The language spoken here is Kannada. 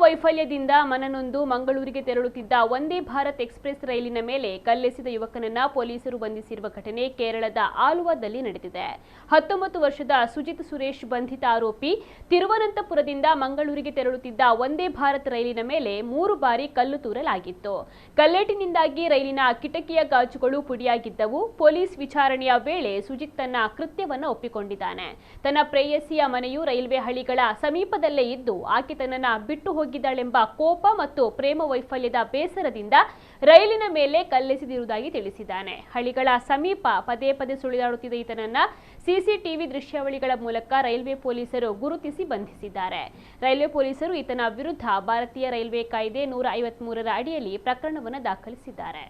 ವೈಫಲ್ಯದಿಂದ ಮನನೊಂದು ಮಂಗಳೂರಿಗೆ ತೆರಳುತ್ತಿದ್ದ ವಂದೇ ಭಾರತ್ ಎಕ್ಸ್‌ಪ್ರೆಸ್ ರೈಲಿನ ಮೇಲೆ ಕಲ್ಲೆಸೆದ ಯುವಕನನ್ನ ಪೊಲೀಸರು ಬಂಧಿಸಿರುವ ಘಟನೆ ಕೇರಳದ ಆಲುವಾದಲ್ಲಿ ನಡೆದಿದೆ. 19 ವರ್ಷದ ಸುಜಿತ್ ಸುರೇಶ್ ಬಂಧಿತ ಆರೋಪಿ ತಿರುವನಂತಪುರದಿಂದ ಮಂಗಳೂರಿಗೆ ತೆರಳುತ್ತಿದ್ದ ವಂದೇ ಭಾರತ್ ರೈಲಿನ ಮೇಲೆ 3 ಬಾರಿ ಕಲ್ಲು ತೂರಲಾಗಿತ್ತು. ಕಲ್ಲೇಟಿನಿಂದಾಗಿ ರೈಲಿನ ಕಿಟಕಿಯ ಗಾಜುಗಳು ಪುಡಿಯಾಗಿದ್ದವು. ಪೊಲೀಸ್ ವಿಚಾರಣೆಯ ವೇಳೆ ಸುಜಿತ್ ತನ್ನ ಕೃತ್ಯವನ್ನು ಒಪ್ಪಿಕೊಂಡಿದ್ದಾನೆ. ತನ್ನ ಪ್ರೇಯಸಿಯ ಮನೆಯು ರೈಲ್ವೆ ಹಳಿಗಳ ಸಮೀಪದಲ್ಲೇ ಇದ್ದು ಆಕೆ ತನ್ನನ್ನು ಬಿಟ್ಟು ಹೋಗಿದ್ದಾಳೆಂಬ ಕೋಪ ಮತ್ತು ಪ್ರೇಮ ವೈಫಲ್ಯದ ಬೇಸರದಿಂದ ರೈಲಿನ ಮೇಲೆ ಕಲ್ಲೆಸೆದಿರುವುದಾಗಿ ತಿಳಿಸಿದ್ದಾನೆ. ಹಳಿಗಳ ಸಮೀಪ ಪದೇ ಪದೇ ಸುಳಿದಾಡುತ್ತಿದ್ದ ಈತನನ್ನ ಸಿಸಿಟಿವಿ ದೃಶ್ಯಾವಳಿಗಳ ಮೂಲಕ ರೈಲ್ವೆ ಪೊಲೀಸರು ಗುರುತಿಸಿ ಬಂಧಿಸಿದ್ದಾರೆ. ರೈಲ್ವೆ ಪೊಲೀಸರು ಈತನ ವಿರುದ್ಧ ಭಾರತೀಯ ರೈಲ್ವೆ ಕಾಯ್ದೆ 153ರ ಅಡಿಯಲ್ಲಿ ಪ್ರಕರಣವನ್ನು ದಾಖಲಿಸಿದ್ದಾರೆ.